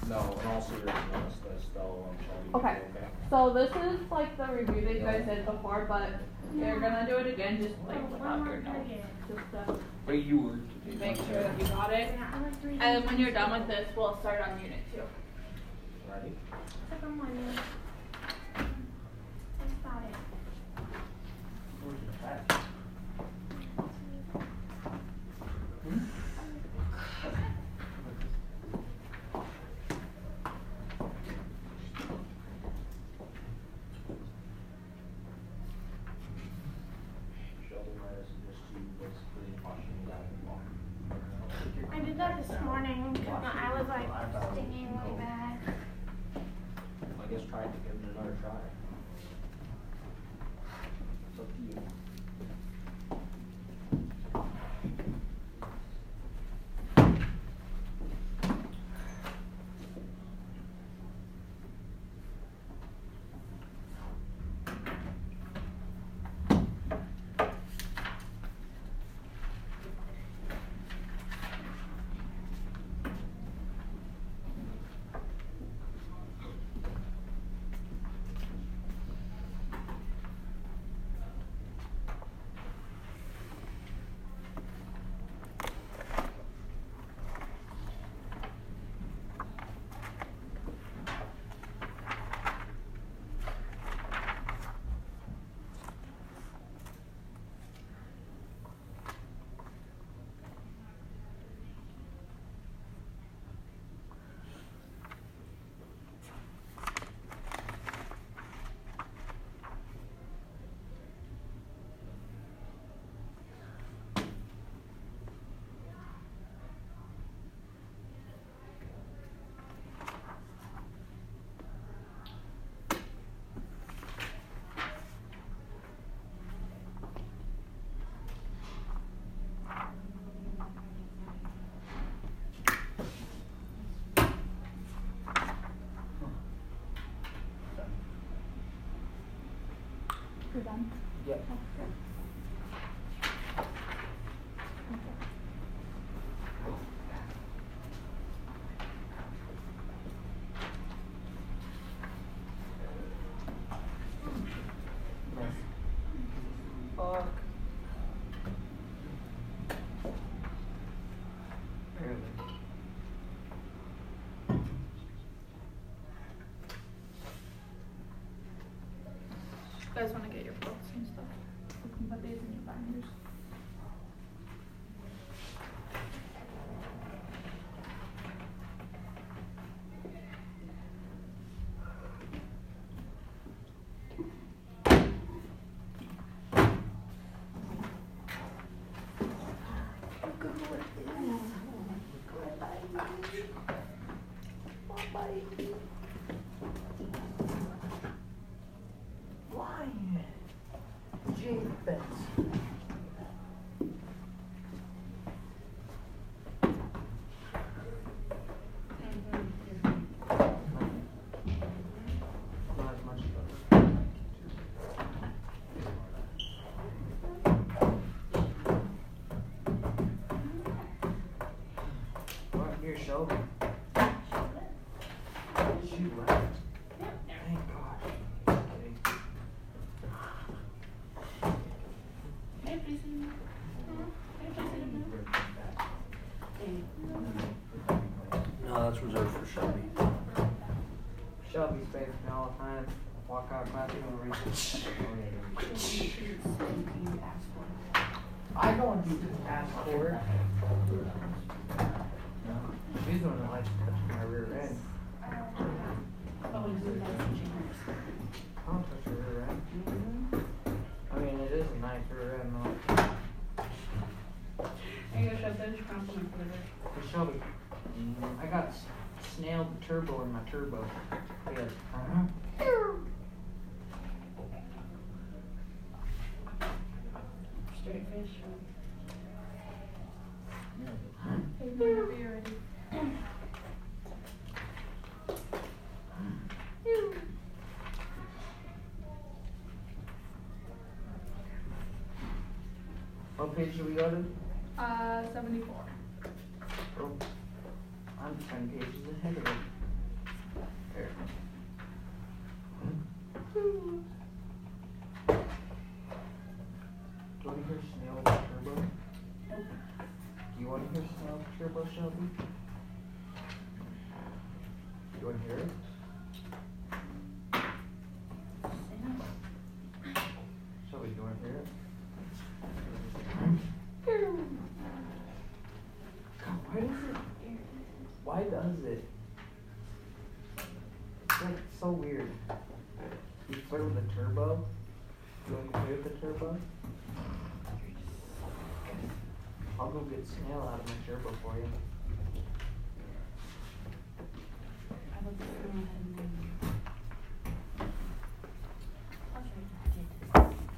No, in all seriousness, that's still Okay. So this is like the review that you guys did before, but you're gonna do it again, just like without your notes. Just to make sure that you got it. And when you're done with this, we'll start on unit 2. Ready? That's about it. Where's your hat? I did that this morning because my eye was like stinging really bad. I guess try to give it another try. It's up to you. You're done? Yep. Fuck. Barely. You guys want to get your books and stuff? You can put these in your binders. Shelby. She left. Thank God. Okay. No, that's reserved for Shelby. Shelby's face me all the time. Walk out of classroom and read. I don't do ask for it. She's the one that likes to touch my rear end. I don't touch her rear end. I mean, it is a nice rear end though. Are you gonna shove those compliments for this? Hey Shelby, I got snailed turbo in my turbo. Yes. Straight fish. Hey, whenever you're ready. What page do we go to? 74. Oh, I'm 10 pages ahead of it. Shelby? You wanna hear it? Shelby, you wanna hear it? God, why does it? It's like so weird. You play with the turbo? You want to play with the turbo? I'll go get snail out of my turbo for you.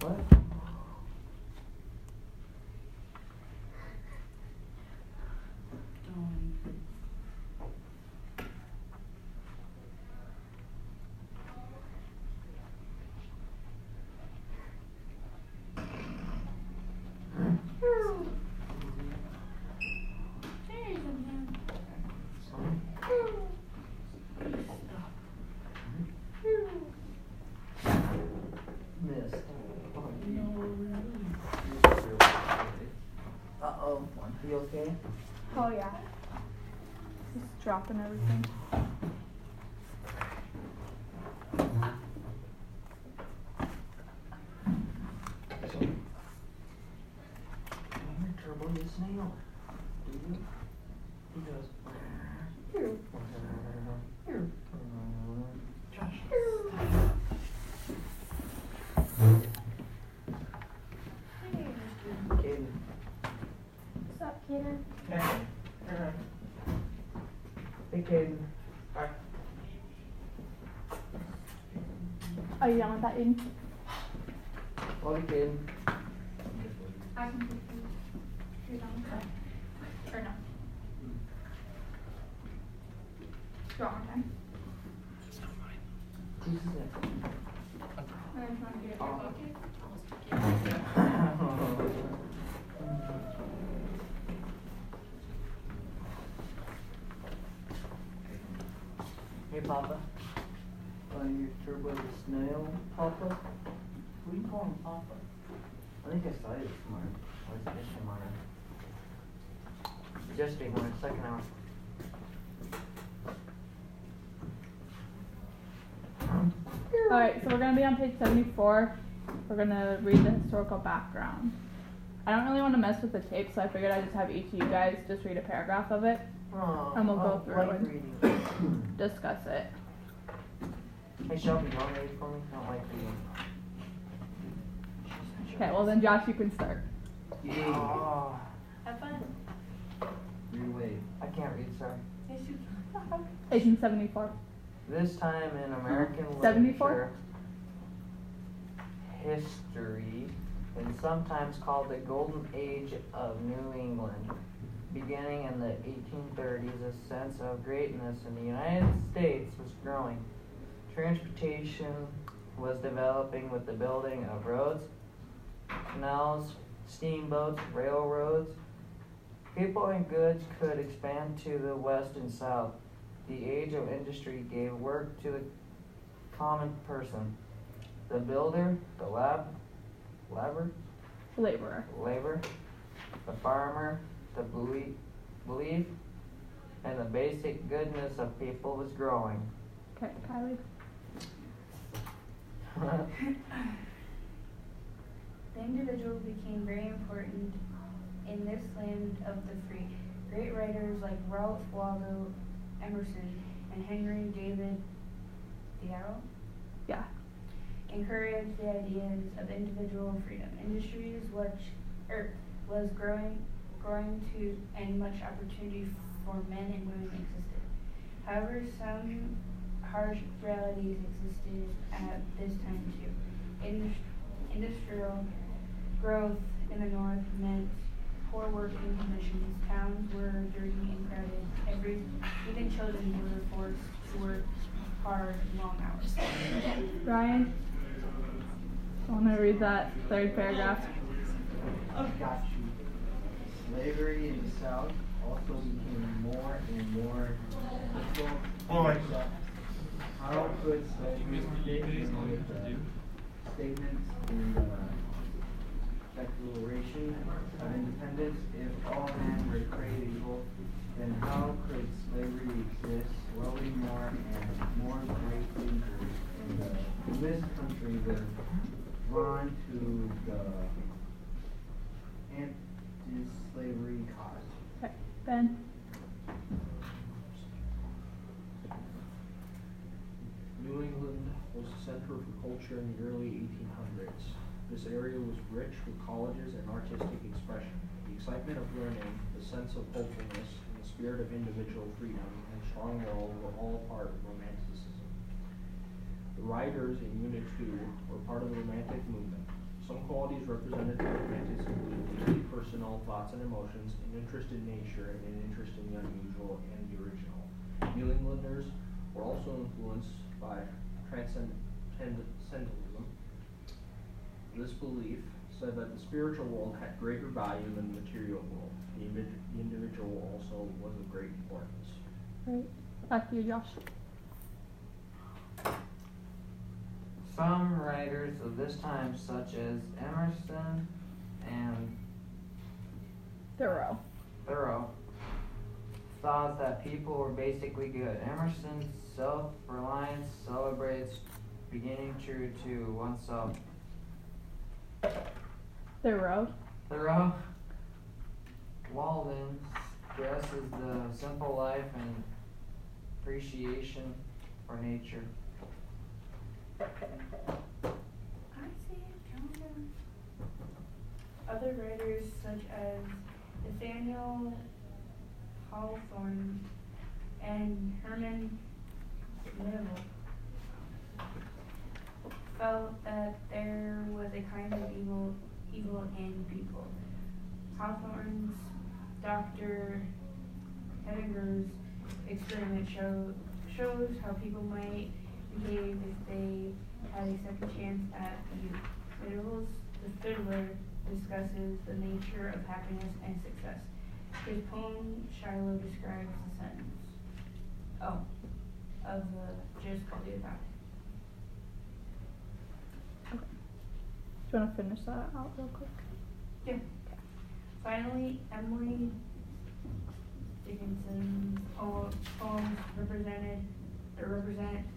What? Missed. Uh-oh. You okay? Oh yeah. Just dropping everything. Your turbo is snail. Do you? He goes. Josh. Caden. What's up, Kaden? Hey, Caden. Are you done with that, Aiden? Love you, Caden. I can do it. You're done with that. Or no? Do you want more time? Who's that? Or do you want to get your bucket? Hey, Papa. Your turbo is snail, Papa? Who do you call him, Papa? I think I saw you this morning. I was fishing on it. Yesterday morning, second hour. Alright, so we're going to be on page 74. We're going to read the historical background. I don't really want to mess with the tape, so I figured I'd just have each of you guys just read a paragraph of it. And we'll go through like and reading. discuss it. Hey, Shelby, you want to read for me? I don't like reading. Okay, well then Josh, you can start. Oh, Have fun. read away. I can't read, sorry. 1874. This time in American 74? literature history, and sometimes called the Golden Age of New England, beginning in the 1830s, a sense of greatness in the United States was growing. Transportation was developing with the building of roads, canals, steamboats, railroads. People and goods could expand to the west and south. The age of industry gave work to the common person. The builder, the laborer, the farmer, the belief, and the basic goodness of people was growing. Okay, Kylie. The individual became very important in this land of the free. Great writers like Ralph Waldo Emerson and Henry David Thoreau encouraged the ideas of individual freedom. Industries was growing to, and much opportunity for men and women existed. However, some harsh realities existed at this time too. Industrial growth in the north meant poor working conditions. Towns were dirty and crowded. Even children were forced to work hard, long hours. Ryan, I want to read that third paragraph. Got you. Slavery in the South also became more and more difficult. How could slavery fit in with statements in the Declaration of Independence? If all men were created equal, then culture in the early 1800s. This area was rich with colleges and artistic expression. The excitement of learning, the sense of hopefulness, and the spirit of individual freedom and strong will were all a part of Romanticism. The writers in Unit 2 were part of the Romantic movement. Some qualities represented by Romantics include deeply personal thoughts and emotions, an interest in nature, and an interest in the unusual and the original. New Englanders were also influenced by transcendentalism. This belief said that the spiritual world had greater value than the material world. The individual also was of great importance. Right. Back to you, Josh. Some writers of this time, such as Emerson and Thoreau, thought that people were basically good. Emerson's self-reliance celebrates beginning true to oneself. Thoreau. Walden stresses the simple life and appreciation for nature. Other writers such as Nathaniel Hawthorne and Herman Melville felt that there was a kind of evil in people. Hawthorne's Dr. Heidegger's experiment shows how people might behave if they had a second chance at youth. The Fiddler discusses the nature of happiness and success. His poem Shiloh describes the sentence of the just called it that. Okay. Do you want to finish that out real quick? Yeah. Finally, Emily Dickinson's poems represent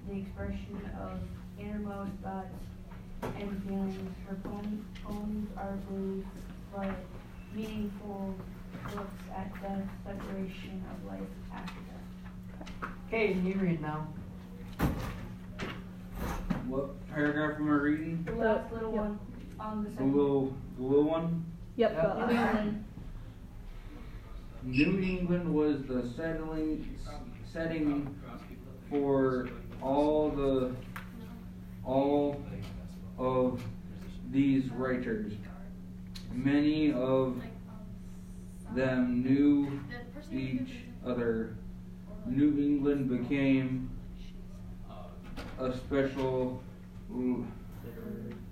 the expression of innermost thoughts and feelings. Her poems are believed like meaningful looks at death, separation of life after death. Okay, you read now. What paragraph am I reading? The last little one on the The second. little one? Yep. Yep. New England. New England was the setting for all of these writers. Many of them knew each other. New England became a special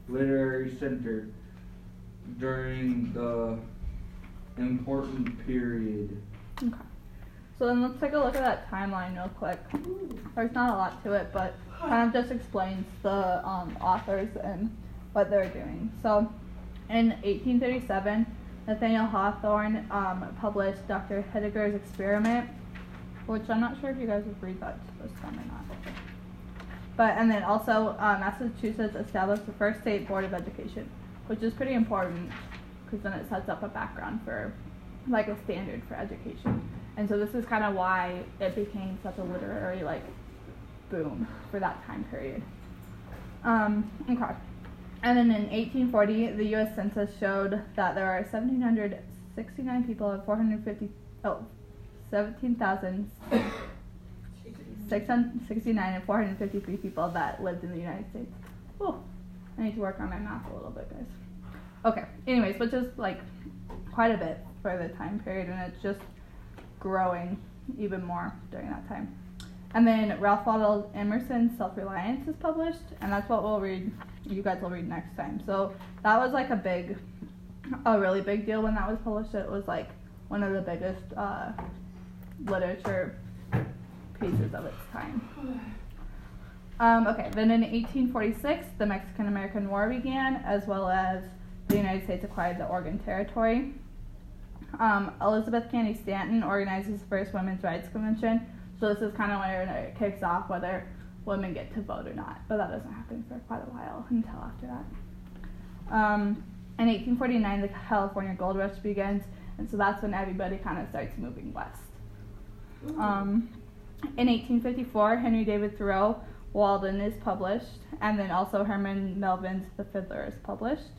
literary center during the important period. Okay. So then let's take a look at that timeline real quick. There's not a lot to it, but kind of just explains the authors and what they're doing. So in 1837, Nathaniel Hawthorne published Dr. Heidegger's Experiment, which I'm not sure if you guys would read that this time or not. But, and then also Massachusetts established the first state board of education, which is pretty important because then it sets up a background for like a standard for education. And so this is kind of why it became such a literary like boom for that time period. Okay. And then in 1840, the U.S. Census showed that there are 1,769 people and 17,669 and 453 people that lived in the United States. Oh, I need to work on my math a little bit, guys. Okay, anyways, which is like quite a bit for the time period, and it's just growing even more during that time. And then Ralph Waldo Emerson's Self-Reliance is published, and that's what we'll read, you guys will read next time. So that was like a really big deal when that was published. It was like one of the biggest literature pieces of its time. Okay, then in 1846, the Mexican-American War began, as well as the United States acquired the Oregon Territory. Elizabeth Cady Stanton organizes the first women's rights convention. So this is kind of where it kicks off whether women get to vote or not. But that doesn't happen for quite a while until after that. In 1849, the California Gold Rush begins. And so that's when everybody kind of starts moving west. In 1854, Henry David Thoreau Walden is published, and then also Herman Melvin's The Fiddler is published.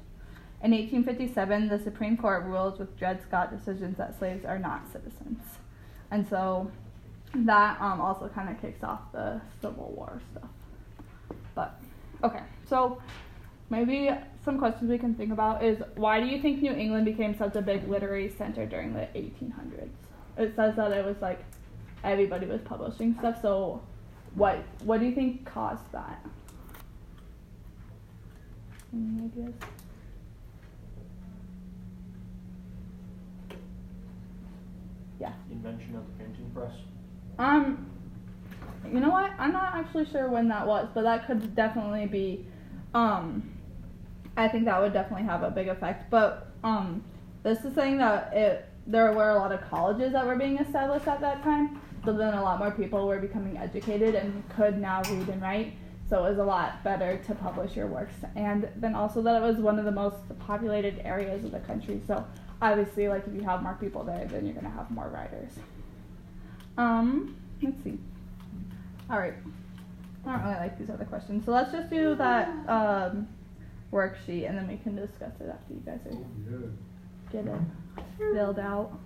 In 1857, the Supreme Court rules with Dred Scott decisions that slaves are not citizens. And so that also kind of kicks off the Civil War stuff. But, okay, so maybe some questions we can think about is, why do you think New England became such a big literary center during the 1800s? It says that it was like everybody was publishing stuff, so what do you think caused that? Any ideas? Yeah. Invention of the printing press. You know what? I'm not actually sure when that was, but that could definitely be, I think that would definitely have a big effect. But, this is saying that there were a lot of colleges that were being established at that time, so then a lot more people were becoming educated and could now read and write, so it was a lot better to publish your works. And then also that it was one of the most populated areas of the country, so obviously, like, if you have more people there, then you're gonna have more writers. Let's see. Alright. I don't really like these other questions, so let's just do that, worksheet, and then we can discuss it after you guys are get it filled out.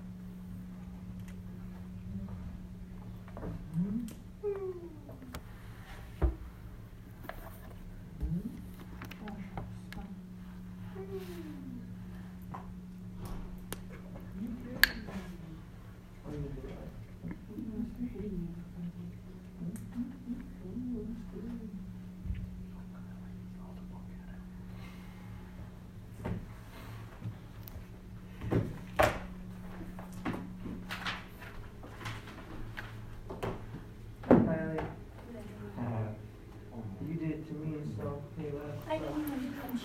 You did it to me, so hey, I didn't even finish.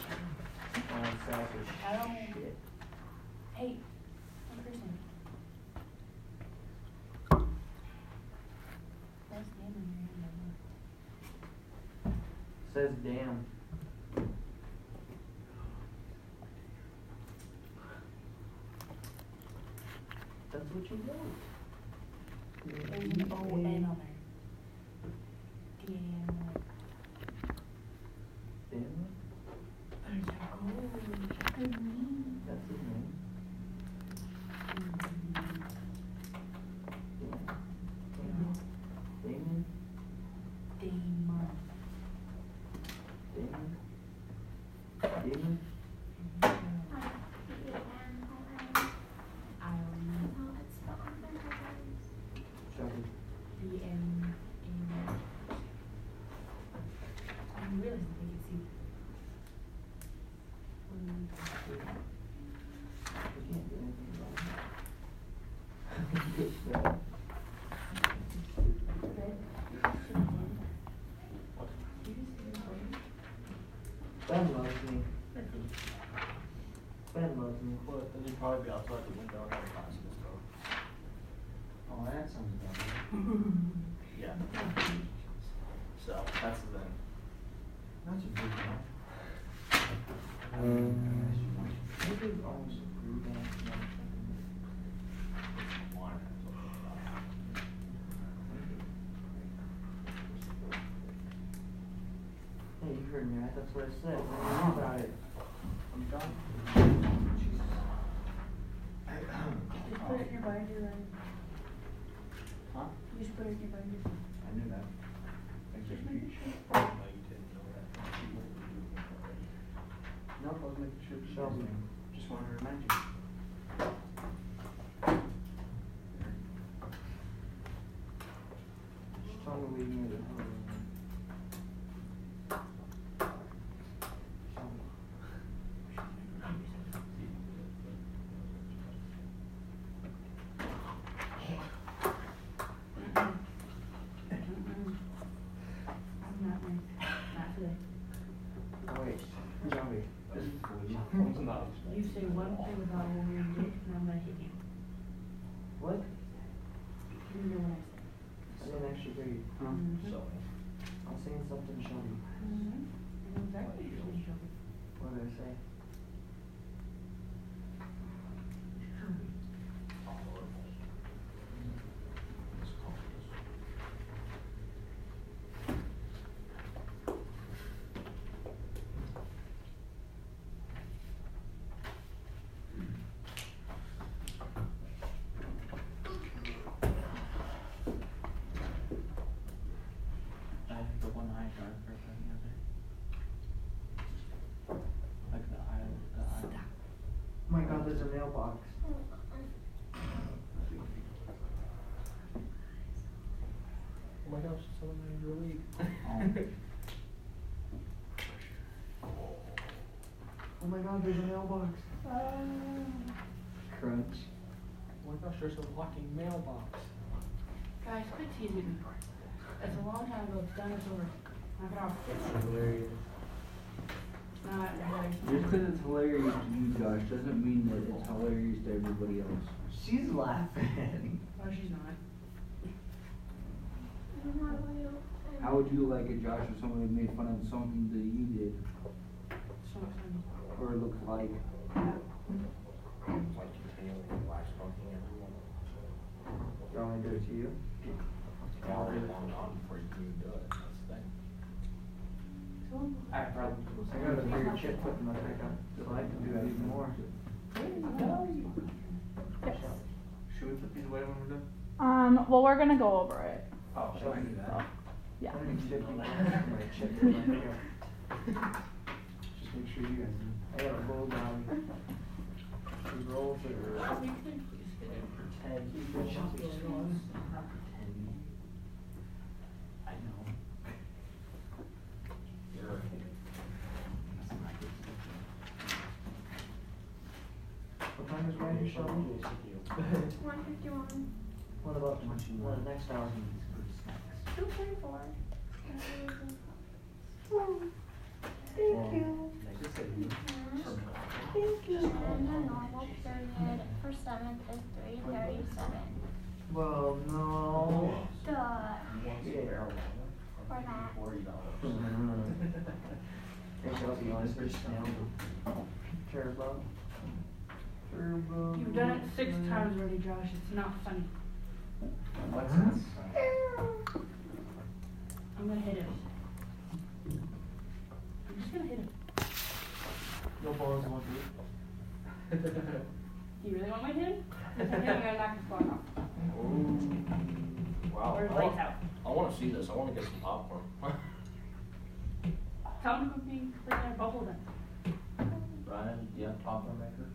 selfish. I don't. Hey, one person. That's damn in your hand. Says damn. That's what you wrote. There's an O-N on there. D-A-M-O. Damn. There's a O. Good name. That's his name. Damon. Damon. Damon. Damon. Shelby. D-M-A. I didn't realize that they could see. We can't do anything about it. Ben loves me. Ben loves me. Well, then you'd probably be outside the window and have classes, so. Oh, that sounds bad. Yeah. So, that's the thing. That's a big one. Maybe it's almost a blue band. Hey, you heard me, right? That's what I said. What do you know about it? I'm done. Just put it in your binder, right? Huh? You just put it in your binder. I knew that. Just making sure. No, you didn't know that. Nope, I was making sure to Shelby. Just wanted to remind you. Just tell me where you made it. Not today. Oh, wait, Shelby, this is for you. You say one thing about what we're gonna do, and I'm gonna hit you. What? You know what I say. I didn't actually hear you. Huh? Mhm. So, I'm saying something to Shelby. Mhm. I know exactly what you're gonna show me. What did I say? Oh my God, there's a mailbox. Oh my gosh, it's someone in your league. Oh my God, there's a mailbox. Crunch. Oh my gosh, there's a walking mailbox. Guys, quit teasing me. It's a long time ago. It's done. It's over. Knock it off. It's hilarious. It's not hilarious. Just because it's hilarious to you, Josh, doesn't mean that it's hilarious to everybody else. She's laughing. No, she's not. How would you like it, Josh, if somebody made fun of something that you did? It's not funny. Or looked like? Like continually wax talking everyone. You want me to do it to you? It's already long on before you can do it. That's the thing. I got a bigger chip put in my pickup, so I can do it even more. Should we put these away when we're done? Well, we're gonna go over it. Oh, Shall we do that? Yeah. How many chip you got in my chip in my pickup? Just make sure you guys do. I got a roll down. These rolls are pretend. Not pretend. I know. You're What time is Randy showing? 151. What about the next hour? Snacks. 2:44. Thank you. Thank you. And the normal period for 7th is 3:37. Well, no. Duh. Yeah. For that. Hey, Chelsea, you want to switch now? Turbo. Turbo. You've done it 6 times already, Josh. It's not funny. What's that? I'm gonna hit him. I'm just gonna hit him. No balls won't do it. Do you really want me to hit him? If I hit him, I'm gonna knock his block off. Wow. Or lights out. I want to see this. I want to get some popcorn. Tell him to put me freaking bubble then. Ryan, do you have popcorn maker?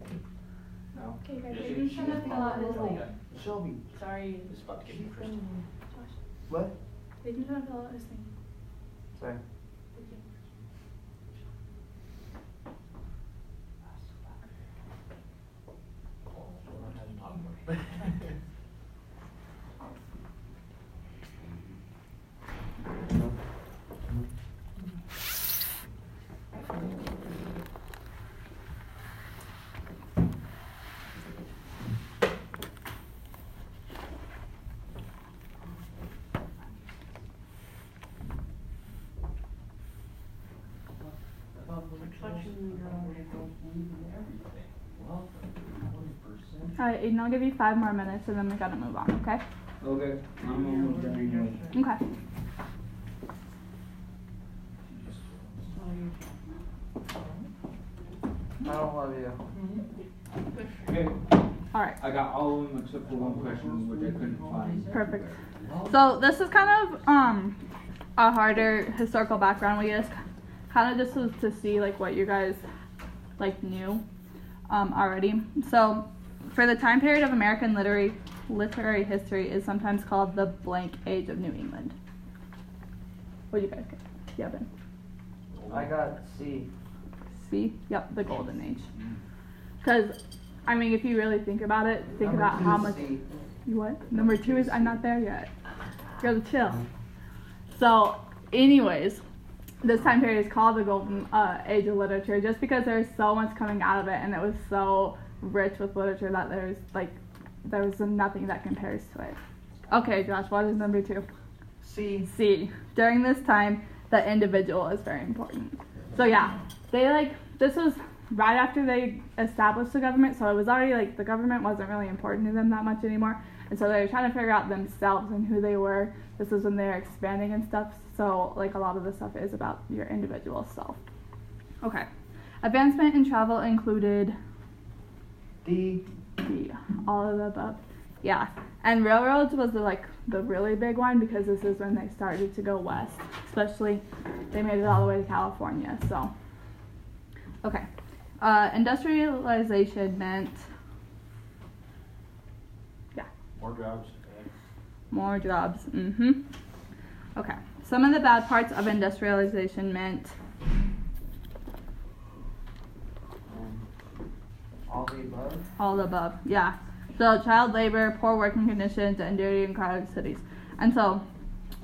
No. Okay, guys, Is you're he- just gonna fill out his thing. Okay. Shelby. Sorry. It's about to get interesting. What? He's gonna fill out his thing. Sorry. Oh, someone has popcorn. Alright, Aiden, I'll give you 5 more minutes and then we gotta move on, okay? Okay, I'm almost done anyway. Okay. I don't love you. Okay, Alright, I got all of them except for one question which I couldn't find. perfect. So this is kind of a harder historical background. We just kind of just was to see like what you guys like knew already. So for the time period of American literary history is sometimes called the blank age of New England. What do you guys get? Yeah, Ben. I got C. C? Yep, the golden age. Because I mean, if you really think about it, think about how much. C. You what? Number 2 is I'm not there yet. You gotta chill. So, anyways, this time period is called the golden age of literature just because there's so much coming out of it and it was so rich with literature that there was nothing that compares to it. Okay, Josh, what is number 2? C. C. During this time, the individual is very important. So yeah, this was right after they established the government, so it was already the government wasn't really important to them that much anymore. And so they were trying to figure out themselves and who they were. This was when they were expanding and stuff. So a lot of the stuff is about your individual self. Okay. Advancement in travel included D. D. All of the above. Yeah. And railroads was the really big one because this is when they started to go west, especially they made it all the way to California. So, okay. Industrialization meant, More jobs. more jobs. Okay. Some of the bad parts of industrialization meant All the above. all the above. Yeah. So child labor, poor working conditions, and dirty and crowded cities. And so,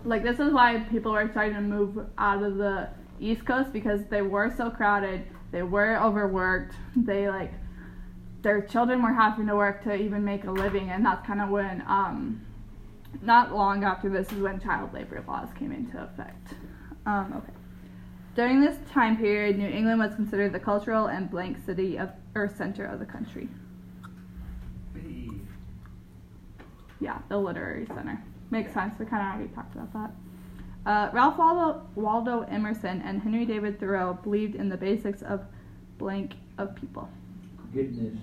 like, this is why people were starting to move out of the East Coast, because they were so crowded, they were overworked, their children were having to work to even make a living, and that's kind of when, not long after this is when child labor laws came into effect. Okay. During this time period, New England was considered the cultural and blank city or center of the country. Yeah, the literary center. Makes sense. We kind of already talked about that. Ralph Waldo Emerson and Henry David Thoreau believed in the basics of blank of people. Goodness.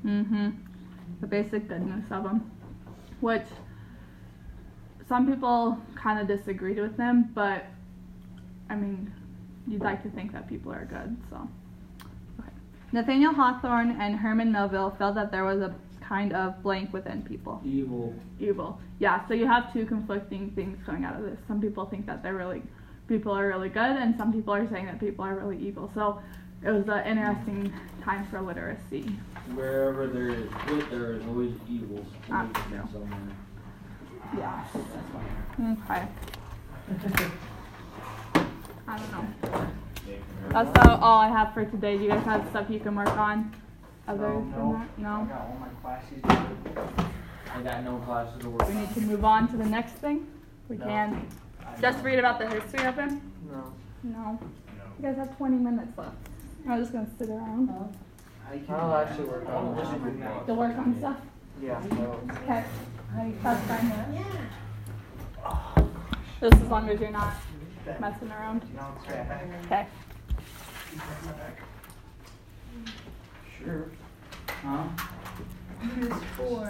The basic goodness of them, which some people kind of disagreed with them, but I mean, you'd like to think that people are good, so. Okay. Nathaniel Hawthorne and Herman Melville felt that there was a kind of blank within people. Evil. Yeah, so you have two conflicting things coming out of this. Some people think that people are really good, and some people are saying that people are really evil. So it was an interesting time for literacy. Wherever there is good, there is always evil. Somewhere. Yeah. Okay. I don't know. That's all I have for today. Do you guys have stuff you can work on? Other than that? I No? got all my classes done. I got no classes to work We on. need to move on to the next thing? We No. can. Just read about the history of him? No. No. You guys have 20 minutes left. I'm just going to sit around. I'll actually work on that. To work on stuff? Yeah. So. Okay. That's fine. Just as long as you're not messing around. No, it's right. Okay. Sure. Huh? Use for